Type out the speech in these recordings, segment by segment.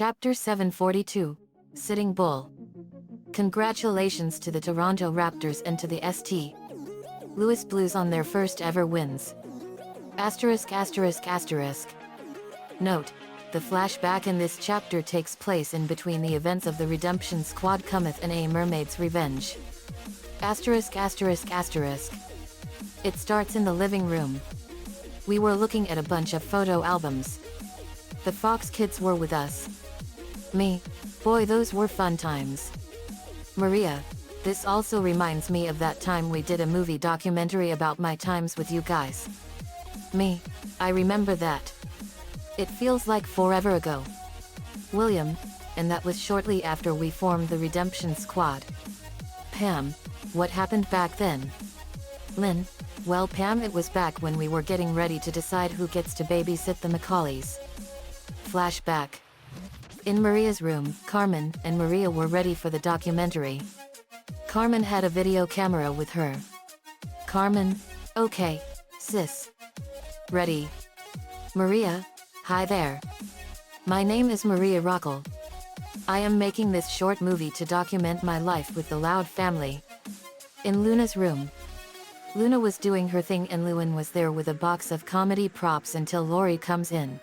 Chapter 742, Sitting Bull. Congratulations to the Toronto Raptors and to the St. Louis Blues on their first ever wins. Asterisk asterisk asterisk. Note, the flashback in this chapter takes place in between the events of the Redemption Squad cometh and a Mermaid's Revenge. Asterisk asterisk asterisk. It starts in the living room. We were looking at a bunch of photo albums. The Fox kids were with us. Me, boy, those were fun times. Maria, this also reminds me of that time we did a movie documentary about my times with you guys. Me, I remember that. It feels like forever ago. William, and that was shortly after we formed the Redemption Squad. Pam, what happened back then? Lynn, well Pam, it was back when we were getting ready to decide who gets to babysit the Macaulays. Flashback. In Maria's room, Carmen and Maria were ready for the documentary. Carmen had a video camera with her. Carmen, okay, sis. Ready. Maria, hi there. My name is Maria Rockel. I am making this short movie to document my life with the Loud family. In Luna's room. Luna was doing her thing and Lewin was there with a box of comedy props until Lori comes in.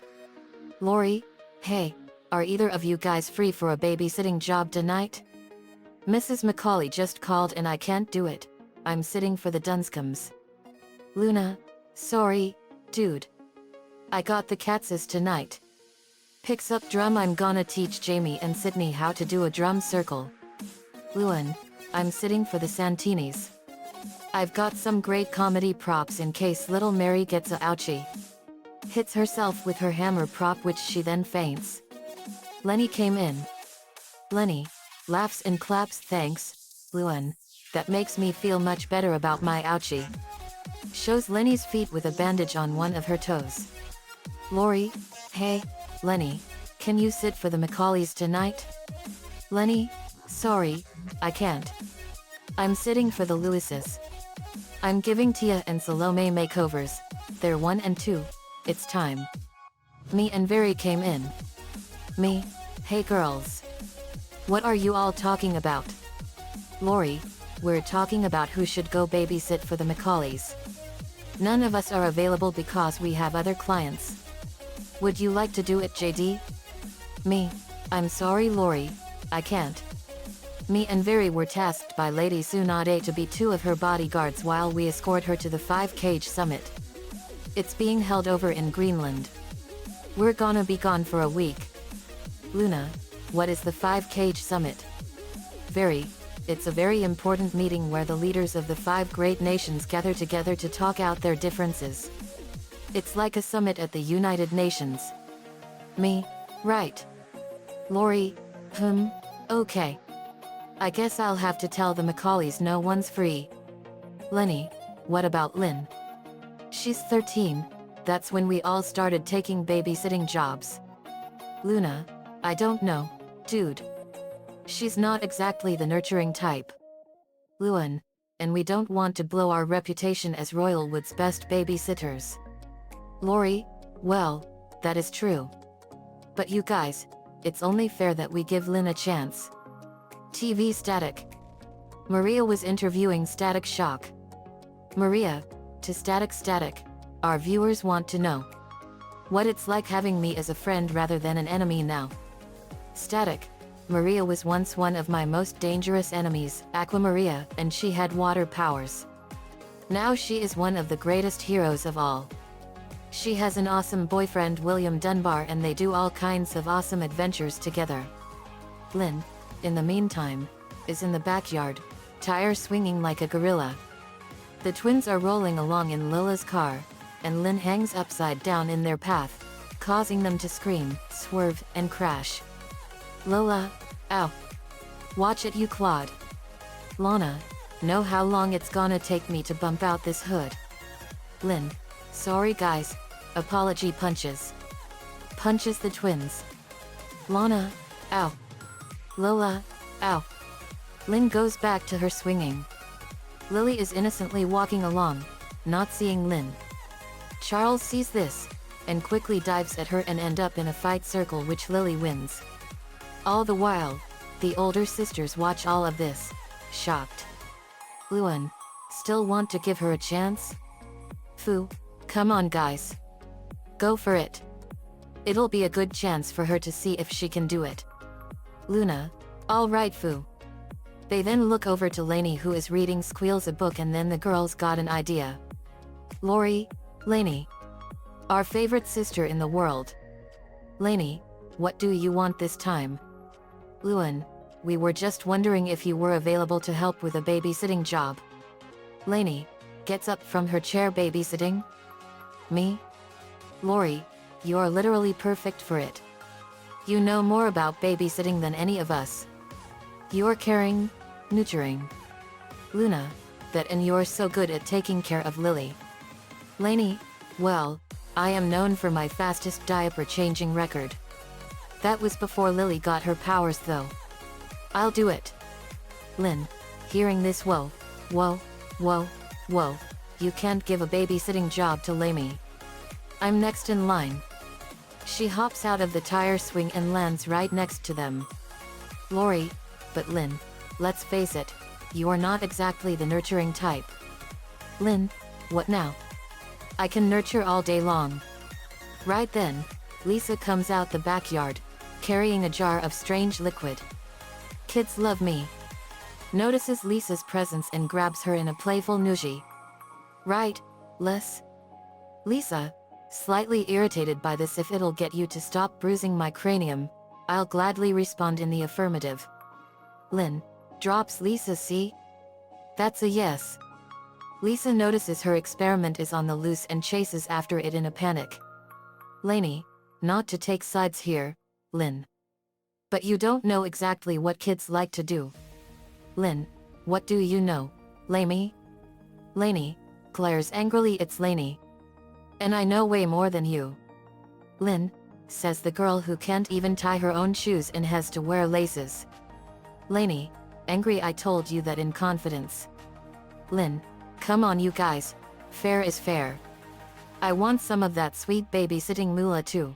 Lori, hey, are either of you guys free for a babysitting job tonight? Mrs. Macaulay just called and I can't do it. I'm sitting for the Dunscombs. Luna, sorry, dude. I got the Katses tonight. Picks up drum. I'm gonna teach Jamie and Sydney how to do a drum circle. Lewin, I'm sitting for the Santinis. I've got some great comedy props in case little Mary gets a ouchie. Hits herself with her hammer prop which she then faints. Lenny came in. Lenny laughs and claps. Thanks, Lewin. That makes me feel much better about my ouchie. Shows Lenny's feet with a bandage on one of her toes. Lori, hey, Lenny, can you sit for the Macaulays tonight? Lenny, sorry, I can't. I'm sitting for the Lewises. I'm giving Tia and Salome makeovers. They're 1 and 2. It's time. Me and Very came in. Me, hey girls. What are you all talking about? Lori, we're talking about who should go babysit for the Macaulays. None of us are available because we have other clients. Would you like to do it, JD? Me, I'm sorry Lori, I can't. Me and Very were tasked by Lady Tsunade to be 2 of her bodyguards while we escort her to the 5-cage summit. It's being held over in Greenland. We're gonna be gone for a week. Luna, what is the 5-cage summit? Very, it's a very important meeting where the leaders of the 5 great nations gather together to talk out their differences. It's like a summit at the United Nations. Me, right. Lori, okay. I guess I'll have to tell the Macaulays no one's free. Lenny, what about Lynn? She's 13, that's when we all started taking babysitting jobs. Luna, I don't know, dude. She's not exactly the nurturing type. Lewin, and we don't want to blow our reputation as Royalwood's best babysitters. Lori, well, that is true. But you guys, it's only fair that we give Lynn a chance. TV Static. Maria was interviewing Static Shock. Maria, to Static, our viewers want to know what it's like having me as a friend rather than an enemy now. Static, Maria was once one of my most dangerous enemies, Aquamaria, and she had water powers. Now she is one of the greatest heroes of all. She has an awesome boyfriend William Dunbar and they do all kinds of awesome adventures together. Lynn, in the meantime, is in the backyard, tire swinging like a gorilla. The twins are rolling along in Lola's car, and Lynn hangs upside down in their path, causing them to scream, swerve, and crash. Lola, ow. Watch it you Claude. Lana, know how long it's gonna take me to bump out this hood. Lynn, sorry guys, apology punches. Punches the twins. Lana, ow. Lola, ow. Lynn goes back to her swinging. Lily is innocently walking along, not seeing Lynn. Charles sees this, and quickly dives at her and end up in a fight circle which Lily wins. All the while, the older sisters watch all of this, shocked. Luan, still want to give her a chance? Fu, come on guys. Go for it. It'll be a good chance for her to see if she can do it. Luna, all right Fu. They then look over to Lainey who is reading Squeals a book, and then the girls got an idea. Lori, Lainey. Our favorite sister in the world. Lainey, what do you want this time? Luan, we were just wondering if you were available to help with a babysitting job. Lainey, gets up from her chair. Babysitting? Me? Lori, you're literally perfect for it. You know more about babysitting than any of us. You're caring, nurturing. Luna, that, and you're so good at taking care of Lily. Lainey, well, I am known for my fastest diaper changing record. That was before Lily got her powers though. I'll do it. Lynn, hearing this, whoa, whoa, whoa, whoa, you can't give a babysitting job to Lainey. I'm next in line. She hops out of the tire swing and lands right next to them. Lori, but Lynn, let's face it, you're not exactly the nurturing type. Lynn, what now? I can nurture all day long. Right then, Lisa comes out the backyard, carrying a jar of strange liquid. Kids love me. Notices Lisa's presence and grabs her in a playful nudge. Right, Les? Lisa, slightly irritated by this. If it'll get you to stop bruising my cranium, I'll gladly respond in the affirmative. Lynn, drops Lisa. See? That's a yes. Lisa notices her experiment is on the loose and chases after it in a panic. Lainey, not to take sides here, Lynn. But you don't know exactly what kids like to do. Lynn, what do you know, Lainey? Lainey, glares angrily. It's Lainey. And I know way more than you. Lynn, says the girl who can't even tie her own shoes and has to wear laces. Lainey, angry. I told you that in confidence. Lynn, come on you guys, fair is fair. I want some of that sweet babysitting moolah too.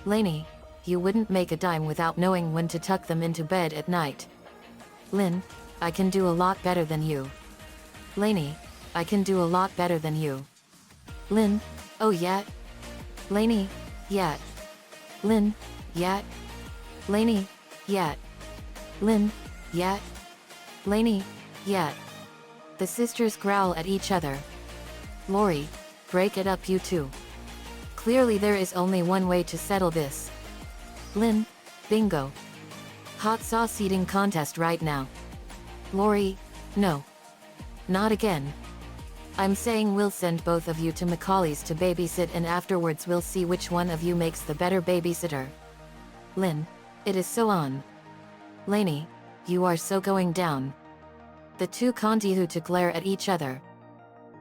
Lainey, you wouldn't make a dime without knowing when to tuck them into bed at night. Lynn, I can do a lot better than you. Lainey, I can do a lot better than you. Lynn, oh yeah? Lainey, yeah. Lynn, yeah. Lainey, yeah. Lynn, yeah. Lainey, yeah. The sisters growl at each other. Lori, break it up you two. Clearly there is only one way to settle this. Lynn, bingo. Hot sauce eating contest right now. Lori, no. Not again. I'm saying we'll send both of you to Macaulay's to babysit, and afterwards we'll see which one of you makes the better babysitter. Lynn, it is so on. Lainey, you are so going down. The two continue to glare at each other.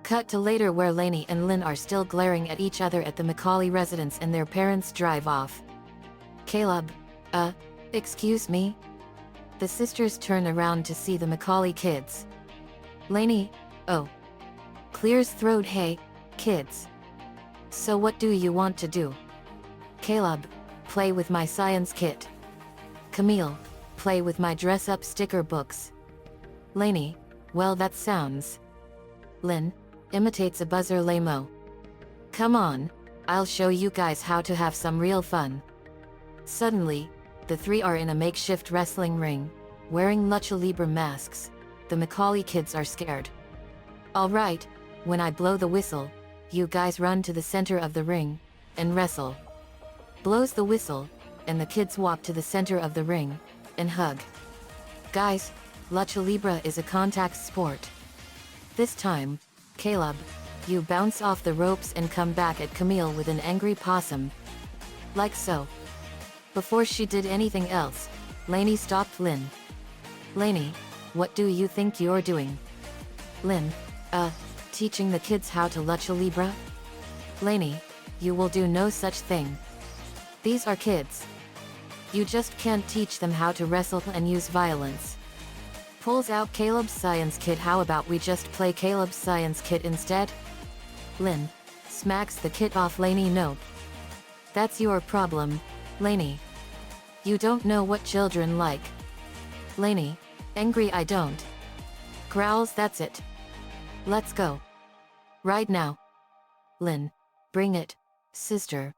Cut to later where Lainey and Lynn are still glaring at each other at the Macaulay residence and their parents drive off. Caleb, excuse me? The sisters turn around to see the Macaulay kids. Lainey, oh. Clears throat. Hey, kids. So what do you want to do? Caleb, play with my science kit. Camille, play with my dress-up sticker books. Lainey, well that sounds. Lynn, imitates a buzzer. Lamo. Come on, I'll show you guys how to have some real fun. Suddenly, the three are in a makeshift wrestling ring, wearing lucha libre masks. The Macaulay kids are scared. All right, when I blow the whistle, you guys run to the center of the ring and wrestle. Blows the whistle, and the kids walk to the center of the ring and hug. Guys, lucha libre is a contact sport. This time, Caleb, you bounce off the ropes and come back at Camille with an angry possum. Like so. Before she did anything else, Lainey stopped Lynn. Lainey, what do you think you're doing? Lynn, teaching the kids how to lucha libre? Lainey, you will do no such thing. These are kids. You just can't teach them how to wrestle and use violence. Pulls out Caleb's science kit. How about we just play Caleb's science kit instead? Lynn, smacks the kit off. Lainey, no. That's your problem, Lainey. You don't know what children like. Lainey, angry I don't. Growls, that's it. Let's go. Right now. Lynn, bring it, sister.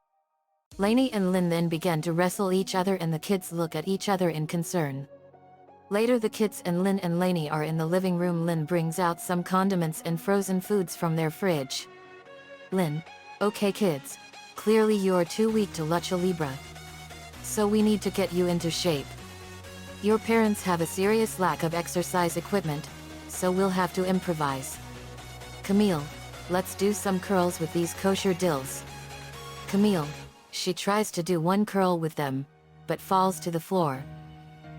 Lainey and Lynn then began to wrestle each other and the kids look at each other in concern. Later the kids and Lynn and Lainey are in the living room. Lynn brings out some condiments and frozen foods from their fridge. Lynn, okay kids, clearly you're too weak to lucha libre. So we need to get you into shape. Your parents have a serious lack of exercise equipment, so we'll have to improvise. Camille, let's do some curls with these kosher dills. Camille, she tries to do one curl with them, but falls to the floor.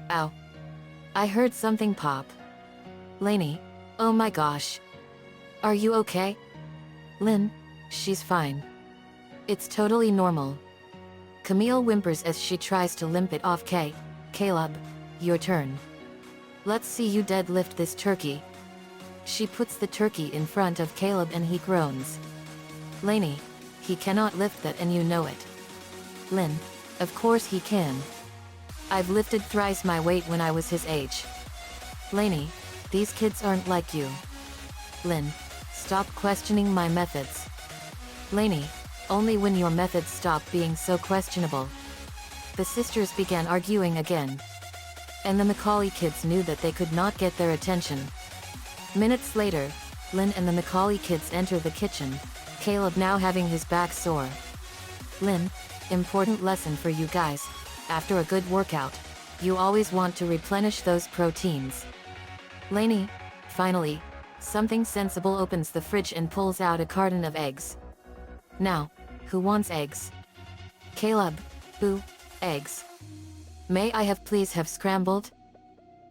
Ow. I heard something pop. Lainey, oh my gosh. Are you okay? Lynn, she's fine. It's totally normal. Camille whimpers as she tries to limp it off. Caleb, your turn. Let's see you deadlift this turkey. She puts the turkey in front of Caleb and he groans. Lainey, he cannot lift that and you know it. Lynn, of course he can. I've lifted thrice my weight when I was his age. Lainey, these kids aren't like you. Lynn, stop questioning my methods. Lainey, only when your methods stop being so questionable. The sisters began arguing again. And the Macaulay kids knew that they could not get their attention. Minutes later, Lynn and the Macaulay kids enter the kitchen, Caleb now having his back sore. Lynn, important lesson for you guys, after a good workout, you always want to replenish those proteins. Lainey, finally, something sensible opens the fridge and pulls out a carton of eggs. Now, who wants eggs? Caleb, who, eggs? May I please have scrambled?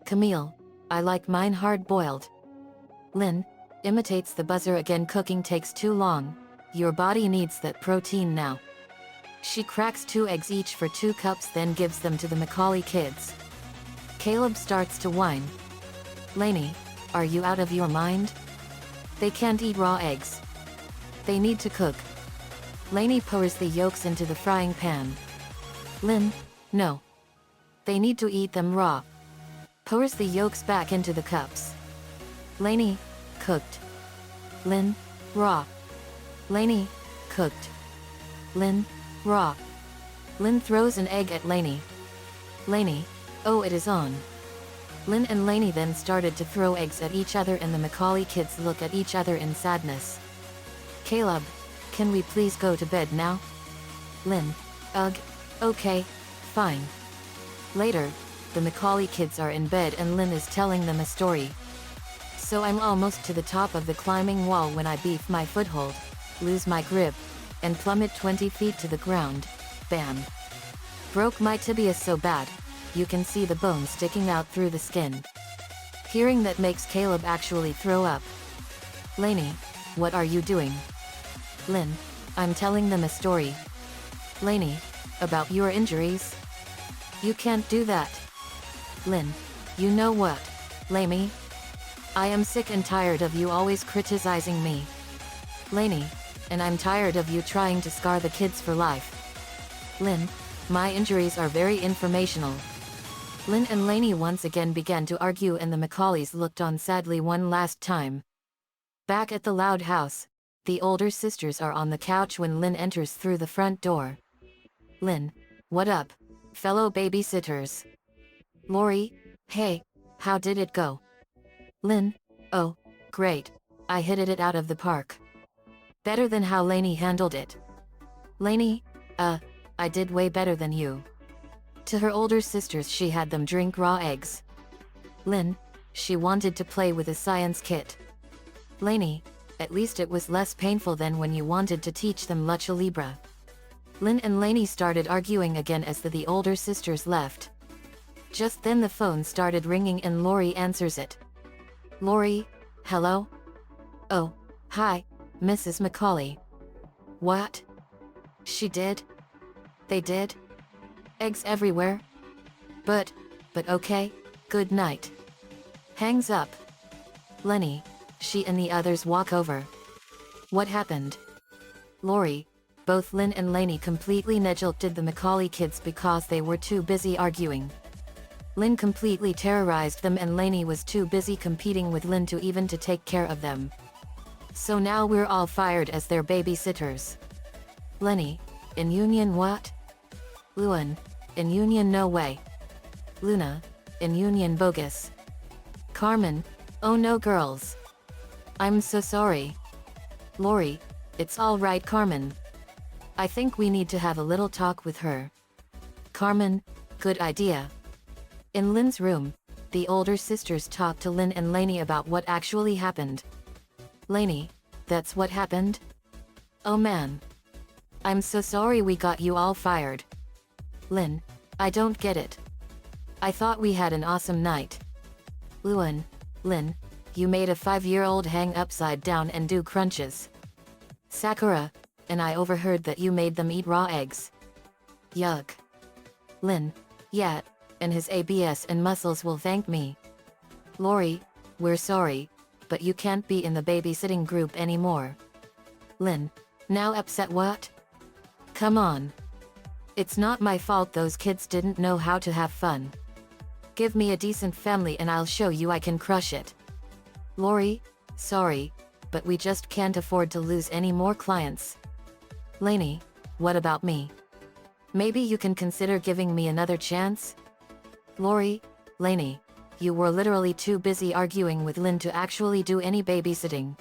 Camille, I like mine hard-boiled. Lynn, imitates the buzzer again. Cooking takes too long, your body needs that protein now. She cracks 2 eggs each for 2 cups then gives them to the Macaulay kids. Caleb starts to whine. Lainey, are you out of your mind? They can't eat raw eggs. They need to cook. Lainey pours the yolks into the frying pan. Lynn, no. They need to eat them raw. Pours the yolks back into the cups. Lainey, cooked. Lynn, raw. Lainey, cooked. Lynn, raw. Lynn throws an egg at Lainey. Lainey, oh it is on. Lynn and Lainey then started to throw eggs at each other and the Macaulay kids look at each other in sadness. Caleb, can we please go to bed now? Lynn, ugh, okay, fine. Later, the Macaulay kids are in bed and Lynn is telling them a story. So I'm almost to the top of the climbing wall when I beef my foothold, lose my grip, and plummet 20 feet to the ground. Bam. Broke my tibia so bad, you can see the bone sticking out through the skin. Hearing that makes Caleb actually throw up. Lainey, what are you doing? Lynn, I'm telling them a story. Lainey, about your injuries? You can't do that. Lynn, you know what, Lainey? I am sick and tired of you always criticizing me. Lainey, and I'm tired of you trying to scar the kids for life. Lynn, my injuries are very informational. Lynn and Lainey once again began to argue and the Macaulays looked on sadly one last time. Back at the loud house, the older sisters are on the couch when Lynn enters through the front door. Lynn, what up, fellow babysitters? Lori, hey, how did it go? Lynn, oh, great, I hit it out of the park. Better than how Lainey handled it. Lainey, I did way better than you. To her older sisters she had them drink raw eggs. Lynn, she wanted to play with a science kit. Lainey, at least it was less painful than when you wanted to teach them lucha libre. Lynn and Lainey started arguing again as the older sisters left. Just then the phone started ringing and Lori answers it. Lori, hello? Oh, hi, Mrs. Macaulay. What? She did? They did? Eggs everywhere? But okay, good night. Hangs up. Lenny, she and the others walk over. What happened? Lori, both Lin and Lainey completely neglected the Macaulay kids because they were too busy arguing. Lin completely terrorized them and Lainey was too busy competing with Lin to even to take care of them. So now we're all fired as their babysitters. Lenny, in union what? Luan, in union no way. Luna, in union bogus. Carmen, oh no girls. I'm so sorry. Lori, it's all right Carmen. I think we need to have a little talk with her. Carmen, good idea. In Lin's room, the older sisters talked to Lin and Lainey about what actually happened. Lainey, that's what happened? Oh man. I'm so sorry we got you all fired. Lin, I don't get it. I thought we had an awesome night. Luan, Lin, you made a 5-year-old hang upside down and do crunches. Sakura, and I overheard that you made them eat raw eggs. Yuck. Lin, yeah, and his ABS and muscles will thank me. Lori, we're sorry, but you can't be in the babysitting group anymore. Lin, now upset what? Come on. It's not my fault those kids didn't know how to have fun. Give me a decent family and I'll show you I can crush it. Lori, sorry, but we just can't afford to lose any more clients. Lainey, what about me? Maybe you can consider giving me another chance? Lori, Lainey, you were literally too busy arguing with Lin to actually do any babysitting.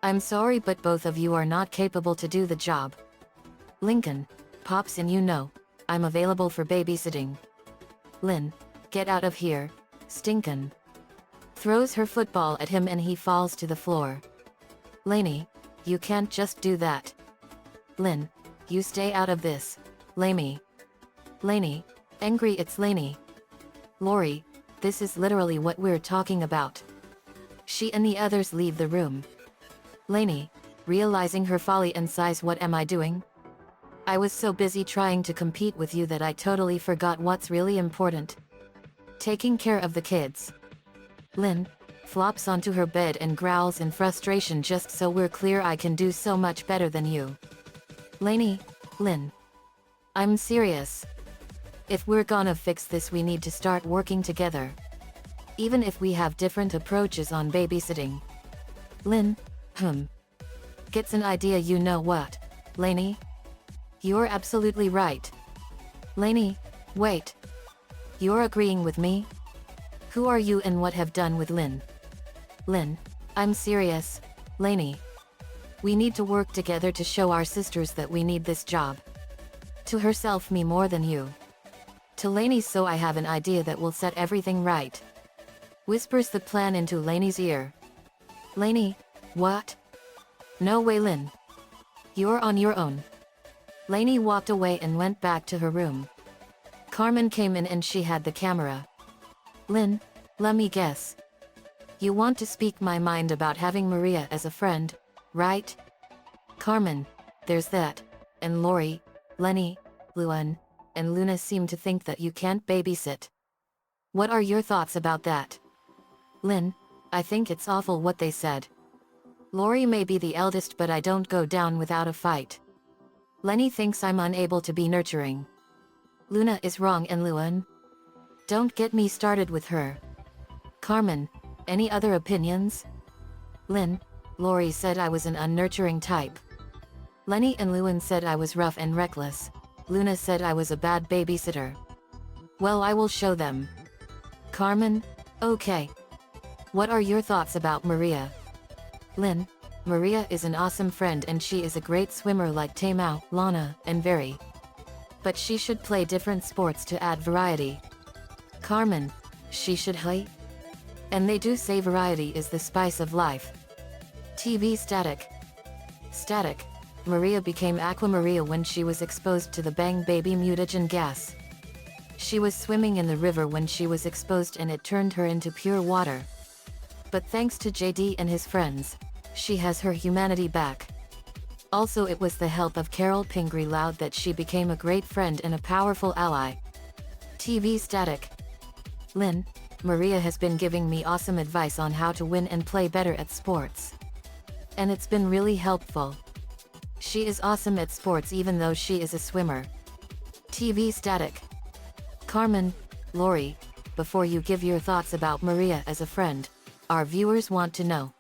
I'm sorry but both of you are not capable to do the job. Lincoln, Pops and you know, I'm available for babysitting. Lin, get out of here, Stinkin'. Throws her football at him and he falls to the floor. Lainey, you can't just do that. Lin, you stay out of this, Lainey. Lainey, angry it's Lainey. Lori, this is literally what we're talking about. She and the others leave the room. Lainey, realizing her folly and sighs, what am I doing? I was so busy trying to compete with you that I totally forgot what's really important. Taking care of the kids. Lin, flops onto her bed and growls in frustration. Just so we're clear, I can do so much better than you. Lainey, Lin. I'm serious. If we're gonna fix this we need to start working together. Even if we have different approaches on babysitting. Lin, Gets an idea, you know what, Lainey? You're absolutely right. Lainey, wait. You're agreeing with me? Who are you and what have done with Lin? Lin, I'm serious, Lainey. We need to work together to show our sisters that we need this job. To herself, me more than you. To Lainey, so I have an idea that will set everything right. Whispers the plan into Lainey's ear. Lainey, what? No way, Lin. You're on your own. Lainey walked away and went back to her room. Carmen came in and she had the camera. Lin, let me guess. You want to speak my mind about having Maria as a friend, right? Carmen, there's that. And Lori, Lenny, Luan, and Luna seem to think that you can't babysit. What are your thoughts about that? Lin, I think it's awful what they said. Lori may be the eldest, but I don't go down without a fight. Lenny thinks I'm unable to be nurturing. Luna is wrong, and Luan? Don't get me started with her. Carmen, any other opinions? Lin, Lori said I was an unnurturing type. Lenny and Luan said I was rough and reckless. Luna said I was a bad babysitter. Well, I will show them. Carmen, okay. What are your thoughts about Maria? Lin, Maria is an awesome friend and she is a great swimmer like Tamao, Lana, and Veri. But she should play different sports to add variety. Carmen, she should play? And they do say variety is the spice of life. TV static. Static. Maria became Aqua Maria when she was exposed to the Bang Baby mutagen gas. She was swimming in the river when she was exposed and it turned her into pure water. But thanks to JD and his friends, she has her humanity back. Also, it was the help of Carol Pingree Loud that she became a great friend and a powerful ally. TV static. Lin, Maria has been giving me awesome advice on how to win and play better at sports. And it's been really helpful. She is awesome at sports even though she is a swimmer. TV static. Carmen, Lori, before you give your thoughts about Maria as a friend, our viewers want to know.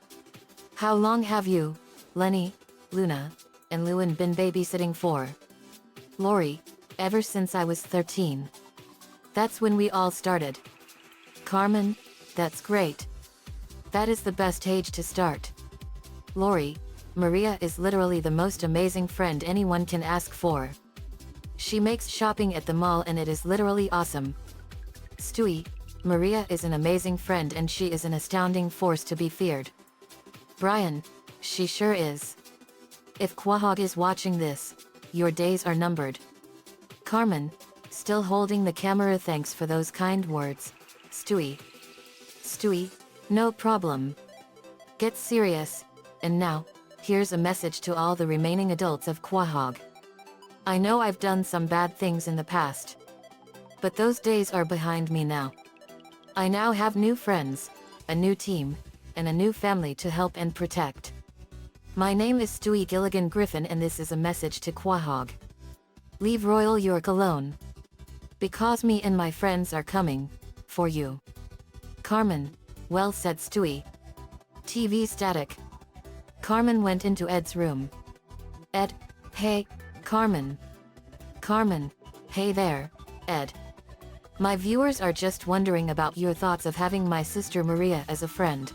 How long have you, Lenny, Luna, and Lewin been babysitting for? Lori, ever since I was 13. That's when we all started. Carmen, that's great. That is the best age to start. Lori, Maria is literally the most amazing friend anyone can ask for. She makes shopping at the mall and it is literally awesome. Stewie, Maria is an amazing friend and she is an astounding force to be feared. Brian, she sure is. If Quahog is watching this, your days are numbered. Carmen, still holding the camera, thanks for those kind words. Stewie, no problem. Get serious, and now, here's a message to all the remaining adults of Quahog. I know I've done some bad things in the past. But those days are behind me now. I now have new friends, a new team, and a new family to help and protect. My name is Stewie Gilligan Griffin and this is a message to Quahog. Leave Royal York alone. Because me and my friends are coming, for you. Carmen, well said Stewie. TV static. Carmen went into Ed's room. Ed, hey, Carmen. Carmen, hey there, Ed. My viewers are just wondering about your thoughts of having my sister Maria as a friend.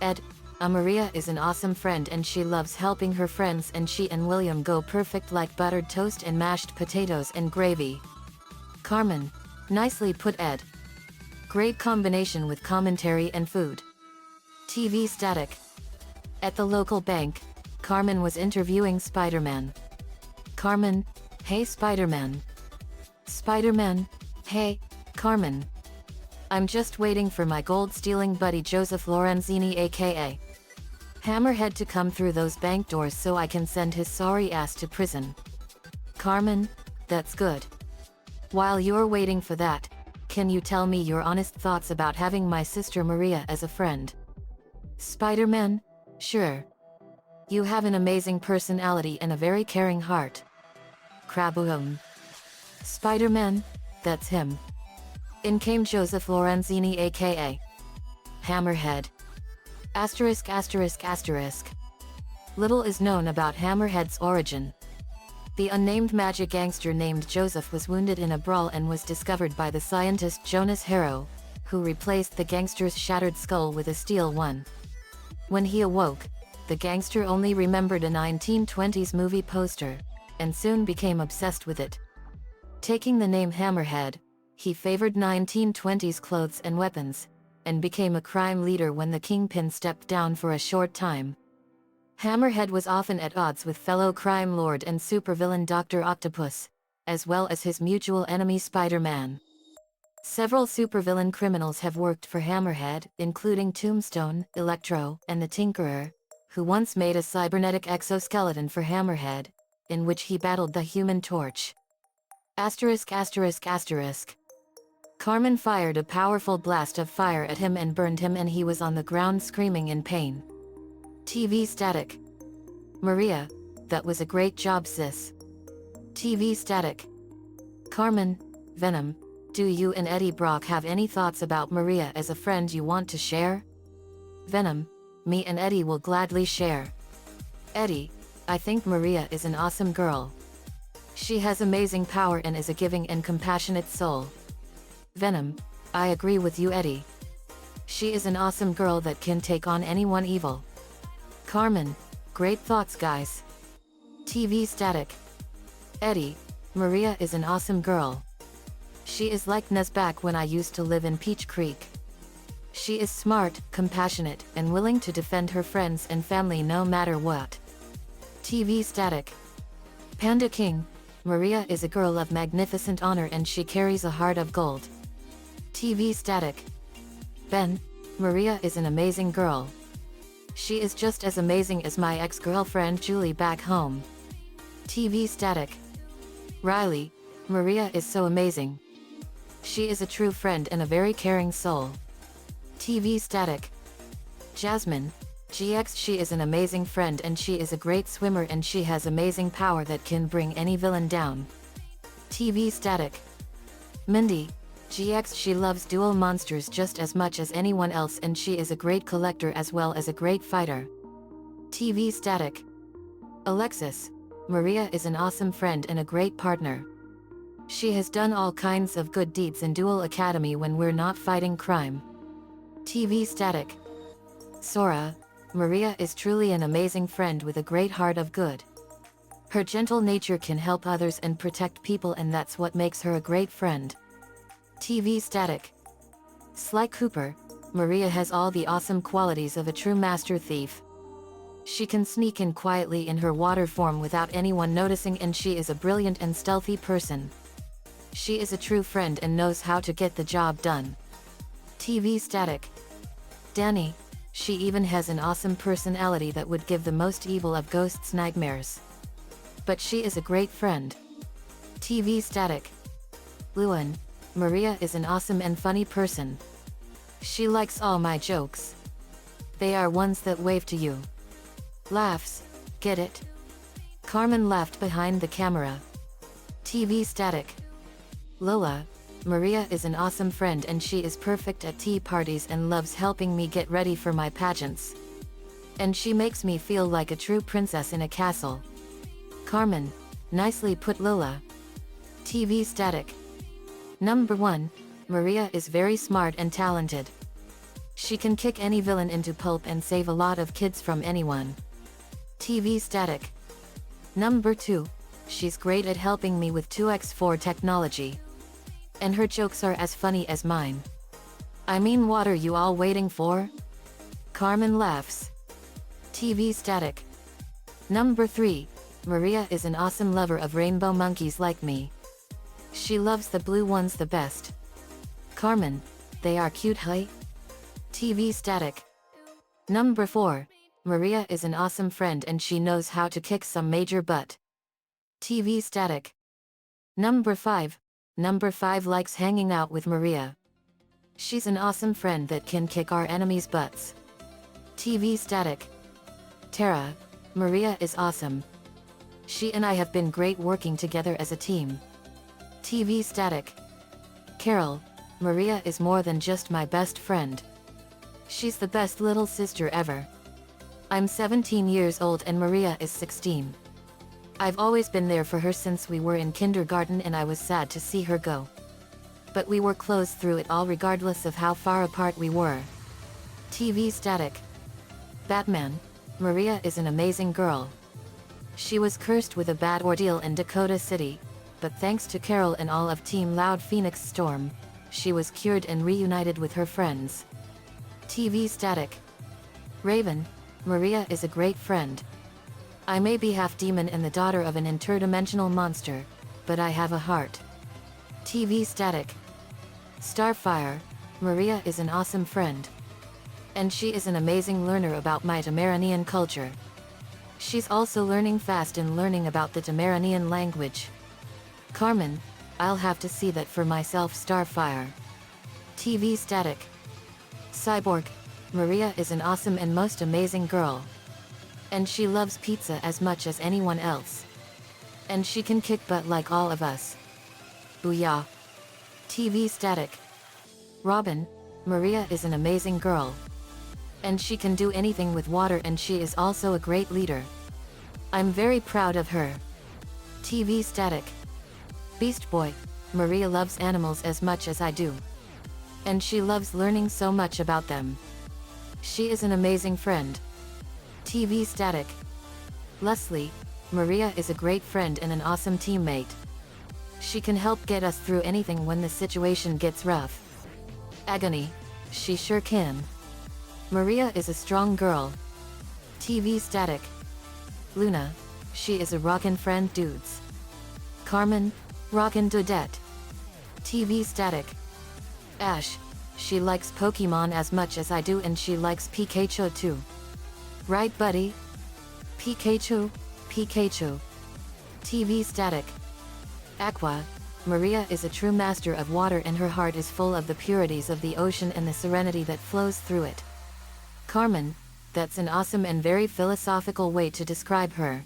Ed, Maria is an awesome friend and she loves helping her friends and she and William go perfect like buttered toast and mashed potatoes and gravy. Carmen, nicely put Ed. Great combination with commentary and food. TV static. At the local bank, Carmen was interviewing Spider-Man. Carmen, hey Spider-Man. Spider-Man, hey, Carmen. I'm just waiting for my gold-stealing buddy Joseph Lorenzini aka Hammerhead to come through those bank doors so I can send his sorry ass to prison. Carmen, that's good. While you're waiting for that, can you tell me your honest thoughts about having my sister Maria as a friend? Spider-Man, sure. You have an amazing personality and a very caring heart. Craboom. Spider-Man, that's him. In came Joseph Lorenzini aka Hammerhead. Asterisk asterisk asterisk. Little is known about Hammerhead's origin. The unnamed magic gangster named Joseph was wounded in a brawl and was discovered by the scientist Jonas Harrow, who replaced the gangster's shattered skull with a steel one. When he awoke, the gangster only remembered a 1920s movie poster, and soon became obsessed with it. Taking the name Hammerhead, he favored 1920s clothes and weapons, and became a crime leader when the Kingpin stepped down for a short time. Hammerhead was often at odds with fellow crime lord and supervillain Dr. Octopus, as well as his mutual enemy Spider-Man. Several supervillain criminals have worked for Hammerhead, including Tombstone, Electro, and the Tinkerer, who once made a cybernetic exoskeleton for Hammerhead, in which he battled the Human Torch. Asterisk asterisk asterisk. Carmen fired a powerful blast of fire at him and burned him and he was on the ground screaming in pain. TV static. Maria, that was a great job sis. TV static. Carmen, Venom, do you and Eddie Brock have any thoughts about Maria as a friend you want to share? Venom, me and Eddie will gladly share. Eddie, I think Maria is an awesome girl. She has amazing power and is a giving and compassionate soul. Venom, I agree with you Eddie. She is an awesome girl that can take on anyone evil. Carmen, great thoughts guys. TV static. Eddie, Maria is an awesome girl. She is like Nez back when I used to live in Peach Creek. She is smart, compassionate, and willing to defend her friends and family no matter what. TV static. Panda King, Maria is a girl of magnificent honor and she carries a heart of gold. TV static. Ben, Maria is an amazing girl. She is just as amazing as my ex-girlfriend Julie back home. TV static. Riley, Maria is so amazing. She is a true friend and a very caring soul. TV static. Jasmine, GX she is an amazing friend and she is a great swimmer and she has amazing power that can bring any villain down. TV static. Mindy. GX she loves dual monsters just as much as anyone else and she is a great collector as well as a great fighter. TV static. Alexis. Maria is an awesome friend and a great partner. She has done all kinds of good deeds in Dual Academy when we're not fighting crime. TV static. Sora. Maria is truly an amazing friend with a great heart of good. Her gentle nature can help others and protect people and that's what makes her a great friend. TV static. Sly Cooper. Maria has all the awesome qualities of a true master thief. She can sneak in quietly in her water form without anyone noticing and she is a brilliant and stealthy person. She is a true friend and knows how to get the job done. TV static. Danny. She even has an awesome personality that would give the most evil of ghosts nightmares. But she is a great friend. TV static. Luan. Maria is an awesome and funny person. She likes all my jokes. They are ones that wave to you. Laughs. Get it? Carmen laughed behind the camera. TV static. Lola. Maria is an awesome friend and she is perfect at tea parties and loves helping me get ready for my pageants. And she makes me feel like a true princess in a castle. Carmen. Nicely put, Lola. TV static. Number 1. Maria is very smart and talented. She can kick any villain into pulp and save a lot of kids from anyone. TV static. Number 2. She's great at helping me with 2x4 technology. And her jokes are as funny as mine. I mean, what are you all waiting for? Carmen laughs. TV static. Number 3. Maria is an awesome lover of rainbow monkeys like me. She loves the blue ones the best. Carmen. They are cute, huh? TV static. Number 4. Maria is an awesome friend and she knows how to kick some major butt. TV static. Number 5. Number 5 likes hanging out with Maria. She's an awesome friend that can kick our enemies' butts. TV static. Tara. Maria is awesome. She and I have been great working together as a team. TV static. Carol. Maria is more than just my best friend. She's the best little sister ever. I'm 17 years old and Maria is 16. I've always been there for her since we were in kindergarten and I was sad to see her go. But we were close through it all regardless of how far apart we were. TV static. Batman. Maria is an amazing girl. She was cursed with a bad ordeal in Dakota City, but thanks to Carol and all of Team Loud Phoenix Storm, she was cured and reunited with her friends. TV static. Raven. Maria is a great friend. I may be half demon and the daughter of an interdimensional monster, but I have a heart. TV static. Starfire. Maria is an awesome friend. And she is an amazing learner about my Demeranian culture. She's also learning fast and learning about the Demeranian language. Carmen. I'll have to see that for myself, Starfire. TV static. Cyborg. Maria is an awesome and most amazing girl. And she loves pizza as much as anyone else. And she can kick butt like all of us. Booyah. TV static. Robin. Maria is an amazing girl. And she can do anything with water and she is also a great leader. I'm very proud of her. TV static. Beast Boy. Maria loves animals as much as I do. And she loves learning so much about them. She is an amazing friend. TV static. Leslie. Maria is a great friend and an awesome teammate. She can help get us through anything when the situation gets rough. Agony. She sure can. Maria is a strong girl. TV static. Luna. She is a rockin' friend, dudes. Carmen. Rockin' dudette. TV static. Ash. She likes Pokemon as much as I do and she likes Pikachu too. Right, buddy? Pikachu. Pikachu. TV static. Aqua. Maria is a true master of water and her heart is full of the purities of the ocean and the serenity that flows through it. Carmen. That's an awesome and very philosophical way to describe her.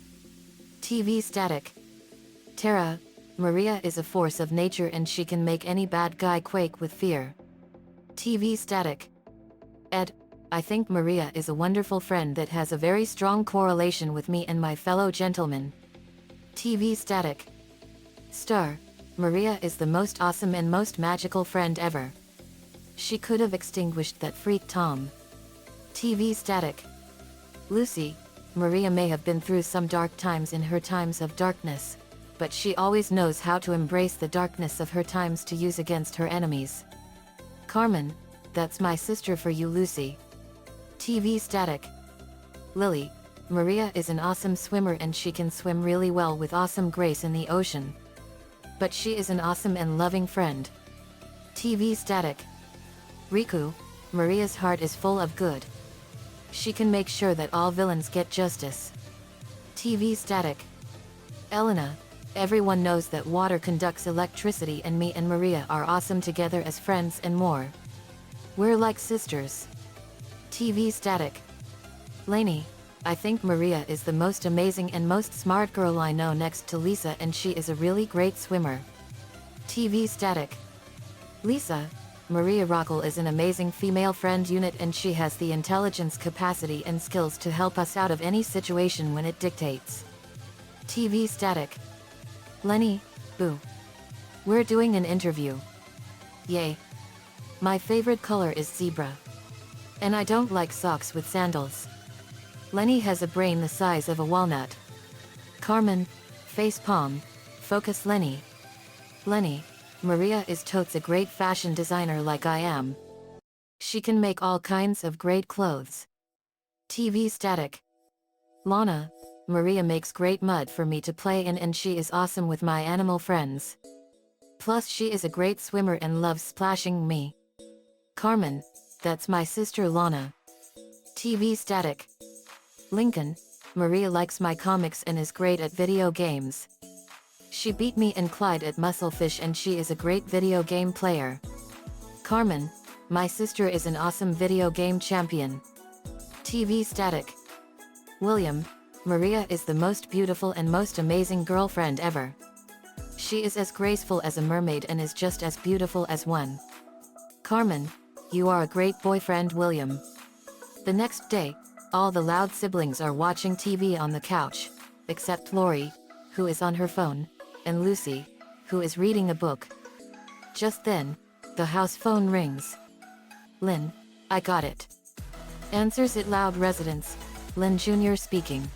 TV static. Terra, Maria is a force of nature and she can make any bad guy quake with fear. TV static. Ed, I think Maria is a wonderful friend that has a very strong correlation with me and my fellow gentlemen. TV static. Star, Maria is the most awesome and most magical friend ever. She could have extinguished that freak Tom. TV static. Lucy, Maria may have been through some dark times in her times of darkness, but she always knows how to embrace the darkness of her times to use against her enemies. Carmen, that's my sister for you, Lucy. TV static. Lily, Maria is an awesome swimmer and she can swim really well with awesome grace in the ocean. But she is an awesome and loving friend. TV static. Riku, Maria's heart is full of good. She can make sure that all villains get justice. TV static. Elena, everyone knows that water conducts electricity and me and Maria are awesome together as friends and more. We're like sisters. TV static. Lainey, I think Maria is the most amazing and most smart girl I know next to Lisa and she is a really great swimmer. TV static. Lisa, Maria Rockel is an amazing female friend unit and she has the intelligence, capacity and skills to help us out of any situation when it dictates. TV static. Lenny, boo. We're doing an interview. Yay. My favorite color is zebra. And I don't like socks with sandals. Lenny has a brain the size of a walnut. Carmen, face palm, focus Lenny. Lenny, Maria is totes a great fashion designer like I am. She can make all kinds of great clothes. TV static. Lana, Maria makes great mud for me to play in and she is awesome with my animal friends. Plus she is a great swimmer and loves splashing me. Carmen, that's my sister Lana. TV static. Lincoln, Maria likes my comics and is great at video games. She beat me and Clyde at Musclefish and she is a great video game player. Carmen, my sister is an awesome video game champion. TV static. William, Maria is the most beautiful and most amazing girlfriend ever. She is as graceful as a mermaid and is just as beautiful as one. Carmen, you are a great boyfriend, William. The next day, all the loud siblings are watching TV on the couch, except Lori, who is on her phone, and Lucy, who is reading a book. Just then, the house phone rings. Lynn, I got it. Answers it loud residence, Lynn Jr. speaking.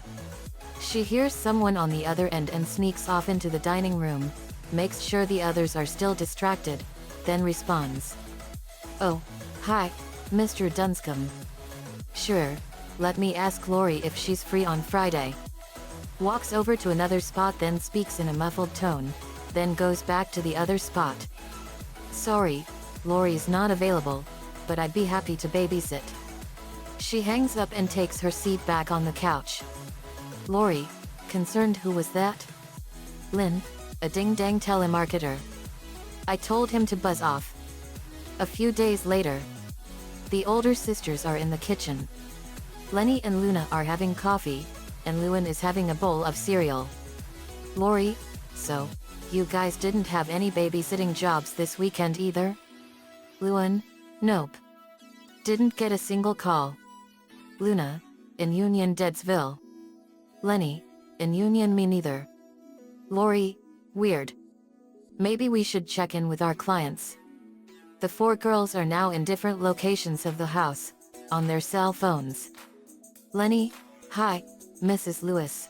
She hears someone on the other end and sneaks off into the dining room, makes sure the others are still distracted, then responds. Oh, hi, Mr. Dunscombe. Sure, let me ask Lori if she's free on Friday. Walks over to another spot then speaks in a muffled tone, then goes back to the other spot. Sorry, Lori's not available, but I'd be happy to babysit. She hangs up and takes her seat back on the couch. Lori, concerned, who was that? Lynn, a ding-dang telemarketer. I told him to buzz off. A few days later, the older sisters are in the kitchen. Lenny and Luna are having coffee, and Luan is having a bowl of cereal. Lori, so, you guys didn't have any babysitting jobs this weekend either? Luan, nope. Didn't get a single call. Luna, in Union Deadsville. Lenny, in Union, me neither. Lori, weird. Maybe we should check in with our clients. The four girls are now in different locations of the house, on their cell phones. Lenny, hi, Mrs. Lewis.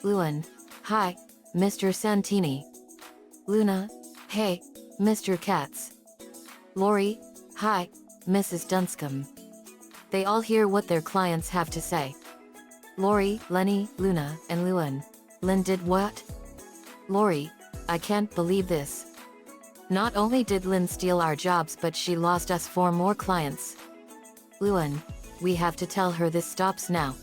Luan, hi, Mr. Santini. Luna, hey, Mr. Katz. Lori, hi, Mrs. Dunscombe. They all hear what their clients have to say. Lori, Lenny, Luna, and Luan. Lynn did what? Lori, I can't believe this. Not only did Lynn steal our jobs, but she lost us 4 more clients. Luan, we have to tell her this stops now.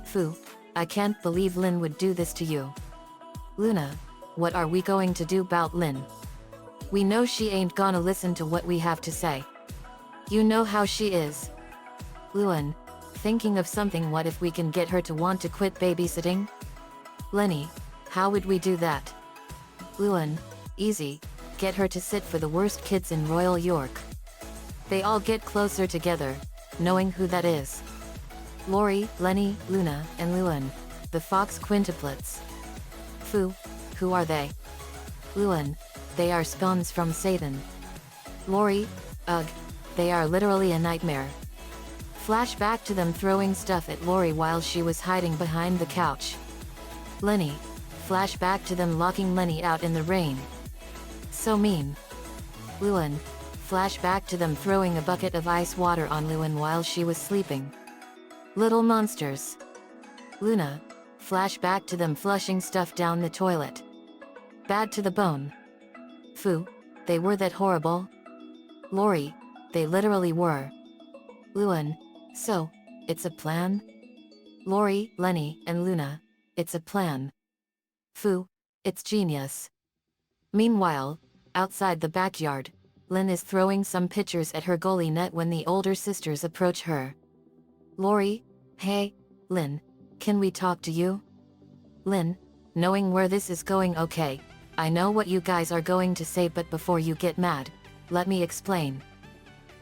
Phew, I can't believe Lynn would do this to you. Luna, what are we going to do about Lynn? We know she ain't gonna listen to what we have to say. You know how she is. Luan, thinking of something. What if we can get her to want to quit babysitting? Lenny, how would we do that? Luan, easy, get her to sit for the worst kids in Royal York. They all get closer together, knowing who that is. Lori, Lenny, Luna, and Luan, the Fox quintuplets. Fu, who are they? Luan, they are spawns from Satan. Lori, ugh, they are literally a nightmare. Flashback to them throwing stuff at Lori while she was hiding behind the couch. Lenny, flashback to them locking Lenny out in the rain. So mean. Luan, flashback to them throwing a bucket of ice water on Luan while she was sleeping. Little monsters. Luna, flashback to them flushing stuff down the toilet. Bad to the bone. Fu, they were that horrible? Lori, they literally were. Luan, so, it's a plan? Lori, Lenny, and Luna, it's a plan. Fu, it's genius. Meanwhile, outside the backyard, Lynn is throwing some pitchers at her goalie net when the older sisters approach her. Lori, hey, Lynn, can we talk to you? Lynn, knowing where this is going. Okay, I know what you guys are going to say, but before you get mad, let me explain.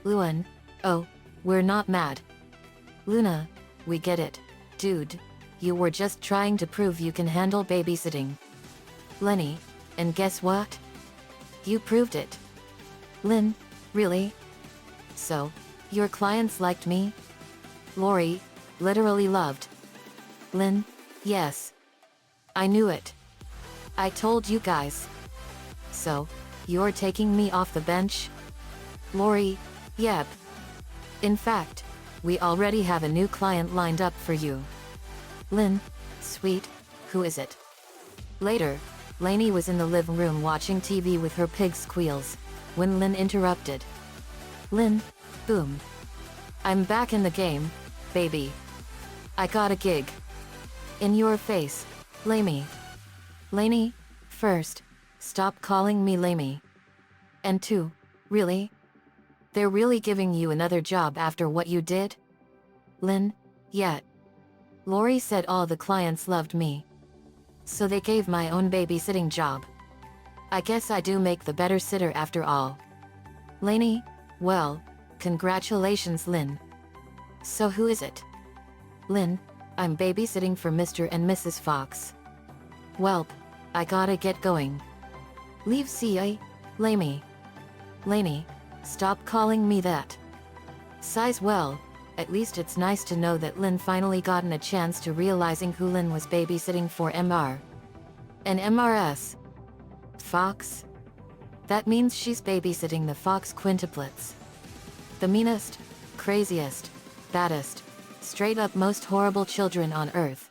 Luan, oh, we're not mad. Luna, we get it, dude, you were just trying to prove you can handle babysitting. Lenny, and guess what? You proved it. Lynn, really? So, your clients liked me? Lori, literally loved. Lynn, yes. I knew it. I told you guys. So, you're taking me off the bench? Lori, yep. In fact, we already have a new client lined up for you. Lynn, sweet, who is it? Later, Lainey was in the living room watching TV with her pig squeals, when Lynn interrupted. Lynn, boom. I'm back in the game, baby. I got a gig. In your face, Lainey. Lainey, first, stop calling me Lainey. And two, really? They're really giving you another job after what you did? Lynn, yeah. Lori said all the clients loved me. So they gave my own babysitting job. I guess I do make the better sitter after all. Lainey, well, congratulations, Lynn. So who is it? Lynn, I'm babysitting for Mr. and Mrs. Fox. Welp, I gotta get going. Leave CA, Lainey. Lainey, stop calling me that. Sighs, well, at least it's nice to know that Lynn finally gotten a chance to realizing who Lynn was babysitting for. MR. And MRS. Fox? That means she's babysitting the Fox quintuplets. The meanest, craziest, baddest, straight up most horrible children on earth.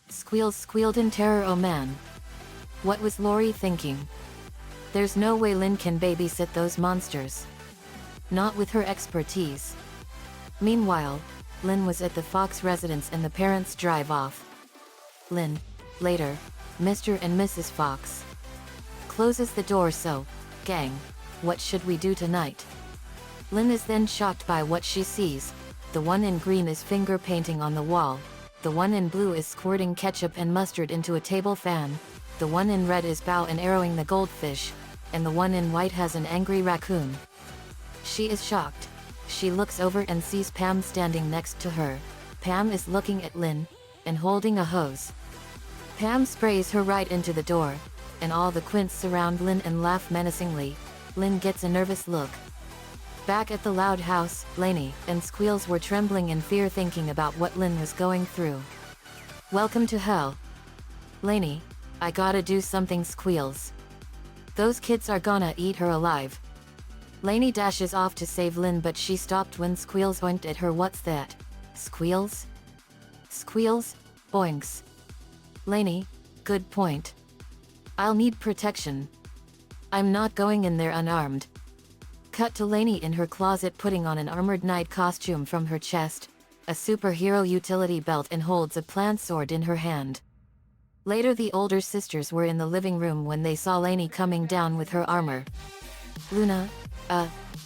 Squeals squealed in terror. Oh man. What was Lori thinking? There's no way Lynn can babysit those monsters. Not with her expertise. Meanwhile, Lynn was at the Fox residence and the parents drive off. Lynn, later, Mr. and Mrs. Fox. Closes the door. So, gang, what should we do tonight? Lynn is then shocked by what she sees. The one in green is finger painting on the wall. The one in blue is squirting ketchup and mustard into a table fan. The one in red is bow and arrowing the goldfish. And the one in white has an angry raccoon. She is shocked. She looks over and sees Pam standing next to her. Pam is looking at Lynn, and holding a hose. Pam sprays her right into the door, and all the quints surround Lynn and laugh menacingly. Lynn gets a nervous look. Back at the loud house, Lainey and Squeals were trembling in fear thinking about what Lynn was going through. Welcome to hell. Lainey, I gotta do something. Squeals. Those kids are gonna eat her alive. Lainey dashes off to save Lynn, but she stopped when Squeals oinked at her. What's that? Squeals? Squeals, boinks. Lainey, good point. I'll need protection. I'm not going in there unarmed. Cut to Lainey in her closet putting on an armored knight costume from her chest, a superhero utility belt, and holds a plant sword in her hand. Later, the older sisters were in the living room when they saw Lainey coming down with her armor. Luna,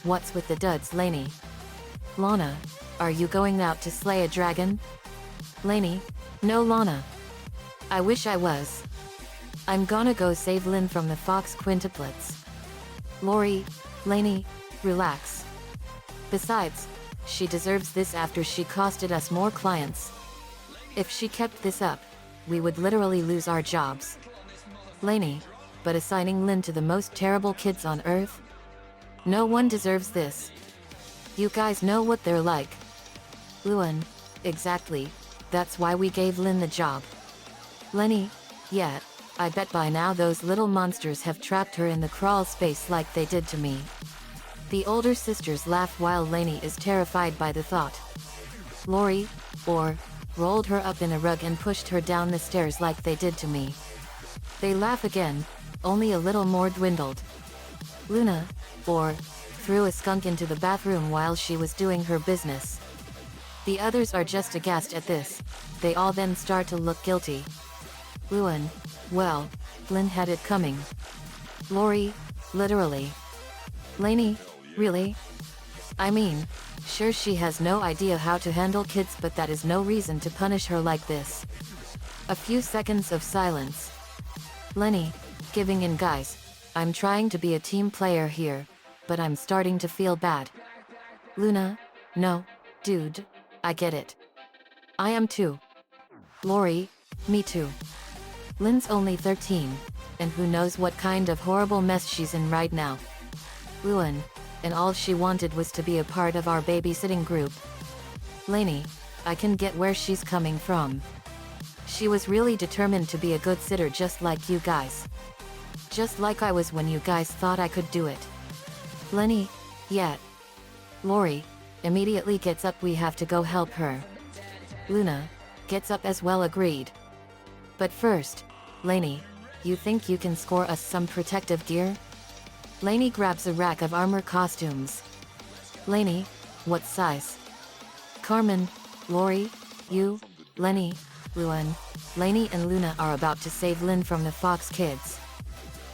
what's with the duds, Lainey? Lana, are you going out to slay a dragon? Lainey, no Lana. I wish I was. I'm gonna go save Lynn from the fox quintuplets. Lori, Lainey, relax. Besides, she deserves this after she costed us more clients. If she kept this up, we would literally lose our jobs. Lainey, but assigning Lynn to the most terrible kids on earth? No one deserves this. You guys know what they're like. Luan, exactly, that's why we gave Lynn the job. Lenny, yeah, I bet by now those little monsters have trapped her in the crawl space like they did to me. The older sisters laugh while Lainey is terrified by the thought. Lori, or, rolled her up in a rug and pushed her down the stairs like they did to me. They laugh again, only a little more dwindled. Luna, or, threw a skunk into the bathroom while she was doing her business. The others are just aghast at this. They all then start to look guilty. Luan, well, Lynn had it coming. Lori, literally. Lainey, really? I mean, sure she has no idea how to handle kids, but that is no reason to punish her like this. A few seconds of silence. Lenny, giving in guys, I'm trying to be a team player here, but I'm starting to feel bad. Luna, no, dude, I get it. I am too. Lori, me too. Lynn's only 13, and who knows what kind of horrible mess she's in right now. Luan, and all she wanted was to be a part of our babysitting group. Lainey, I can get where she's coming from. She was really determined to be a good sitter just like you guys. Just like I was when you guys thought I could do it. Lenny, yeah. Lori, immediately gets up, we have to go help her. Luna, gets up as well, agreed. But first, Lainey, you think you can score us some protective gear? Lainey grabs a rack of armor costumes. Lainey, what size? Carmen, Lori, you, Lenny, Luan, Lainey and Luna are about to save Lynn from the Fox kids.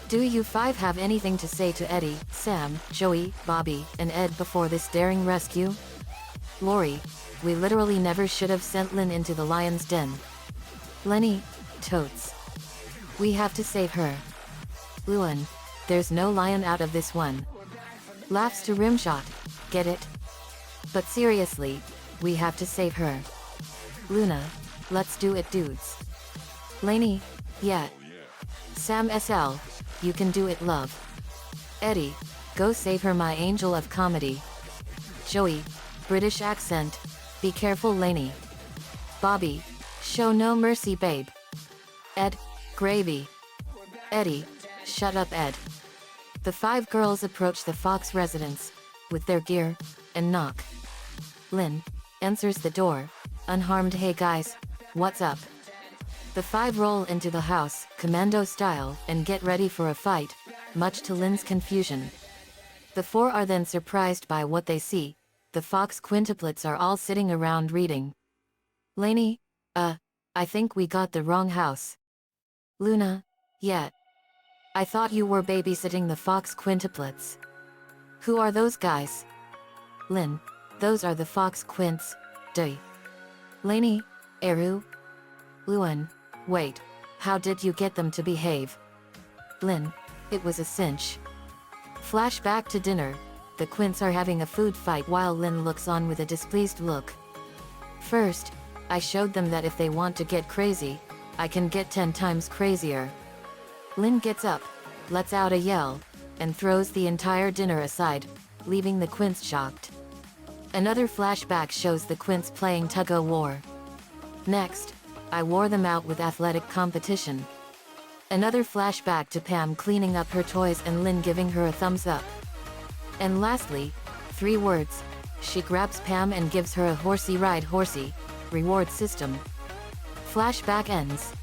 Do you five have anything to say to Eddie, Sam, Joey, Bobby, and Ed before this daring rescue? Lori, we literally never should have sent Lynn into the lion's den. Lenny, totes. We have to save her. Luan, there's no lion out of this one. Laughs to Rimshot, get it? But seriously, we have to save her. Luna, let's do it, dudes. Lainey, yeah. Sam SL, you can do it, love. Eddie, go save her, my angel of comedy. Joey, British accent, be careful, Lainey. Bobby, show no mercy, babe. Ed, gravy. Eddie, shut up, Ed. The five girls approach the Fox residence, with their gear, and knock. Lynn answers the door, unharmed. Hey guys, what's up? The five roll into the house, commando style, and get ready for a fight, much to Lynn's confusion. The four are then surprised by what they see. The Fox quintuplets are all sitting around reading. Lainey, I think we got the wrong house. Luna, yeah. I thought you were babysitting the Fox quintuplets. Who are those guys? Lynn, those are the Fox quints, duh. Lainey, Eru. Luan, wait, how did you get them to behave? Lynn, it was a cinch. Flashback to dinner, the quints are having a food fight while Lynn looks on with a displeased look. First, I showed them that if they want to get crazy, I can get 10 times crazier. Lynn gets up, lets out a yell, and throws the entire dinner aside, leaving the quints shocked. Another flashback shows the quints playing tug-o-war. Next, I wore them out with athletic competition. Another flashback to Pam cleaning up her toys and Lynn giving her a thumbs up. And lastly, 3 words, she grabs Pam and gives her a horsey ride horsey, reward system. Flashback ends.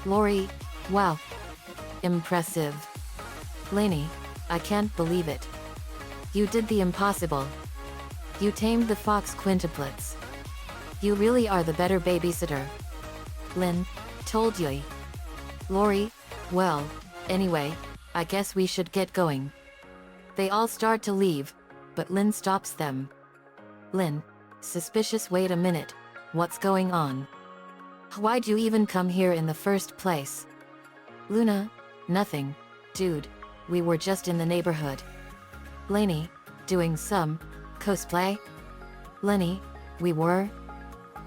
Lori, wow. Impressive. Lainey, I can't believe it. You did the impossible. You tamed the Fox quintuplets. You really are the better babysitter. Lynn, told you. Lori, well, anyway, I guess we should get going. They all start to leave, but Lynn stops them. Lynn, suspicious. Wait a minute, what's going on? Why'd you even come here in the first place? Luna, nothing, dude, we were just in the neighborhood. Lainey, doing some cosplay? Lenny, we were?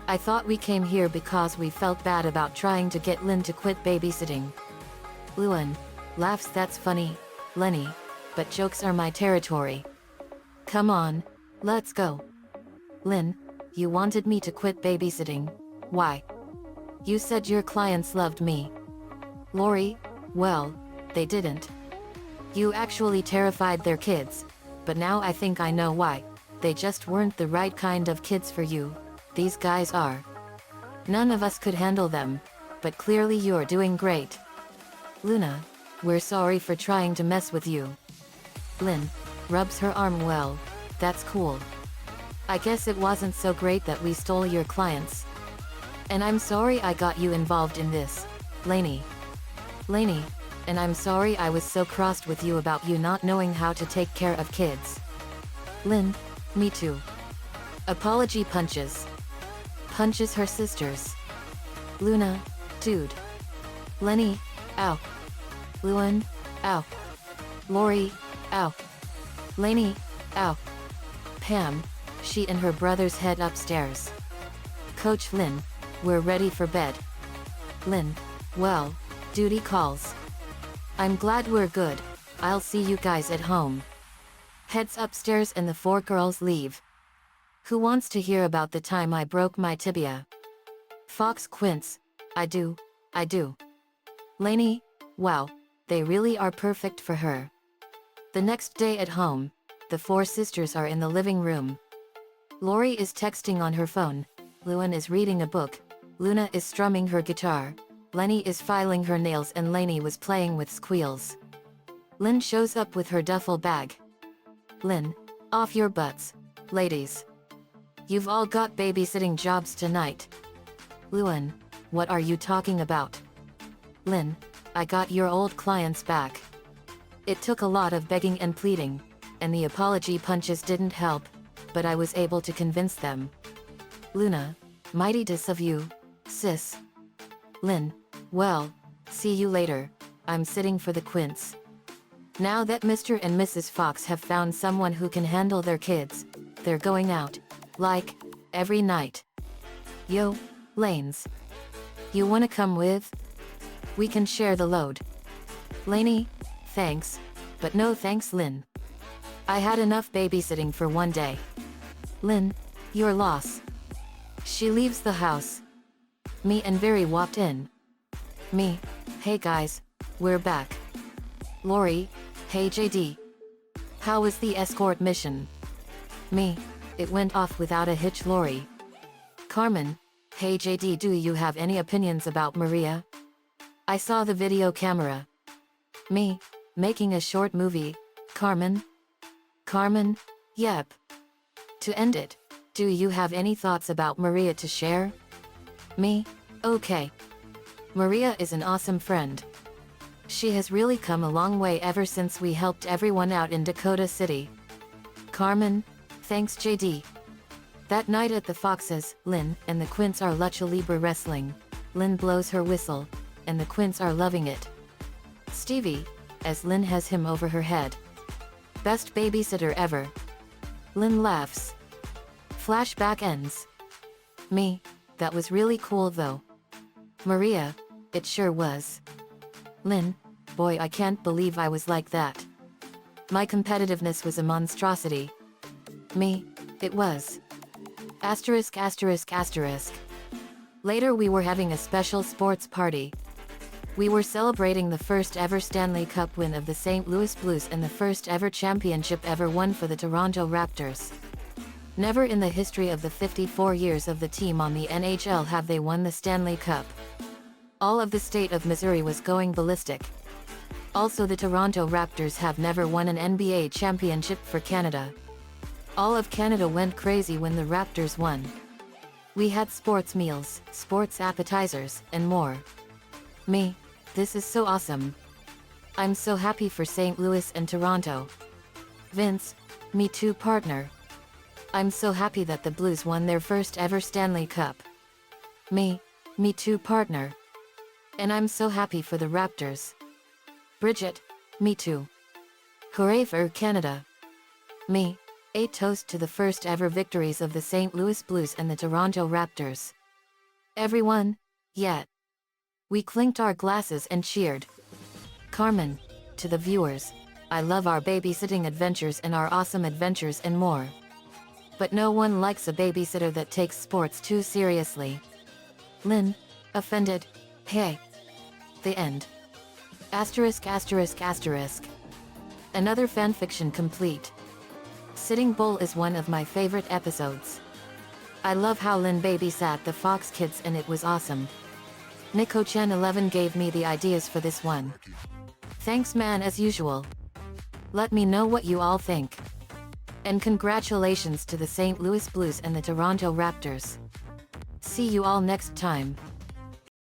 I thought we came here because we felt bad about trying to get Lynn to quit babysitting. Luan laughs. That's funny, Lenny, but jokes are my territory. Come on, let's go. Lynn, you wanted me to quit babysitting. Why? You said your clients loved me. Lori, well, they didn't. You actually terrified their kids, but now I think I know why. They just weren't the right kind of kids for you. These guys are. None of us could handle them, but clearly you're doing great. Luna, we're sorry for trying to mess with you. Lynn rubs her arm. Well, that's cool. I guess it wasn't so great that we stole your clients. And I'm sorry I got you involved in this, Lainey. Lainey, and I'm sorry I was so crossed with you about you not knowing how to take care of kids. Lynn, me too. Apology. Punches her sisters. Luna, dude. Lenny, ow. Luan, ow. Lori, ow. Lainey, ow. Pam, she and her brothers head upstairs. Coach Lynn, we're ready for bed. Lynn, well, duty calls. I'm glad we're good. I'll see you guys at home. Heads upstairs and the four girls leave. Who wants to hear about the time I broke my tibia? Fox Quince, I do. Lainey, wow, they really are perfect for her. The next day at home, the four sisters are in the living room. Lori is texting on her phone. Luan is reading a book. Luna is strumming her guitar. Lenny is filing her nails and Lainey was playing with squeals. Lynn shows up with her duffel bag. Lynn, off your butts, ladies. You've all got babysitting jobs tonight. Luan, what are you talking about? Lynn, I got your old clients back. It took a lot of begging and pleading, and the apology punches didn't help, but I was able to convince them. Luna, mighty dis of you, sis. Lynn, well, see you later. I'm sitting for the quince. Now that Mr. and Mrs. Fox have found someone who can handle their kids, they're going out, like, every night. Yo, Lanes. You wanna come with? We can share the load. Lainey, thanks, but no thanks. Lynn. I had enough babysitting for one day. Lynn, your loss. She leaves the house. Me and Very walked in. Me, hey guys, we're back. Lori, hey JD. How was the escort mission? Me, it went off without a hitch. Lori. Carmen, hey JD, do you have any opinions about Maria? I saw the video camera. Me, making a short movie. Carmen? Carmen, yep. To end it, do you have any thoughts about Maria to share? Me, okay. Maria is an awesome friend. She has really come a long way ever since we helped everyone out in Dakota City. Carmen, thanks JD. That night at the Foxes, Lynn and the Quince are Lucha Libre wrestling. Lynn blows her whistle, and the Quince are loving it. Stevie, as Lynn has him over her head. Best babysitter ever. Lynn laughs. Flashback ends. Me, that was really cool though. Maria, it sure was. Lynn, boy, I can't believe I was like that. My competitiveness was a monstrosity. Me, it was. Asterisk asterisk asterisk. Later we were having a special sports party. We were celebrating the first ever Stanley Cup win of the St. Louis Blues and the first ever championship ever won for the Toronto Raptors. Never in the history of the 54 years of the team on the NHL have they won the Stanley Cup. All of the state of Missouri was going ballistic. Also, the Toronto Raptors have never won an NBA championship for Canada. All of Canada went crazy when the Raptors won. We had sports meals, sports appetizers, and more. Me, this is so awesome. I'm so happy for St. Louis and Toronto. Vince, me too partner. I'm so happy that the Blues won their first ever Stanley Cup. Me too, partner. And I'm so happy for the Raptors. Bridget, me too. Hooray for Canada. A toast to the first ever victories of the St. Louis Blues and the Toronto Raptors. Everyone, yeah. We clinked our glasses and cheered. Carmen, to the viewers, I love our babysitting adventures and our awesome adventures and more. But no one likes a babysitter that takes sports too seriously. Lynn, offended, hey. The end. Asterisk asterisk asterisk. Another fanfiction complete. Sitting Bull is one of my favorite episodes. I love how Lynn babysat the Fox kids and it was awesome. Nico-chan11 gave me the ideas for this one. Thanks man as usual. Let me know what you all think. And congratulations to the St. Louis Blues and the Toronto Raptors. See you all next time.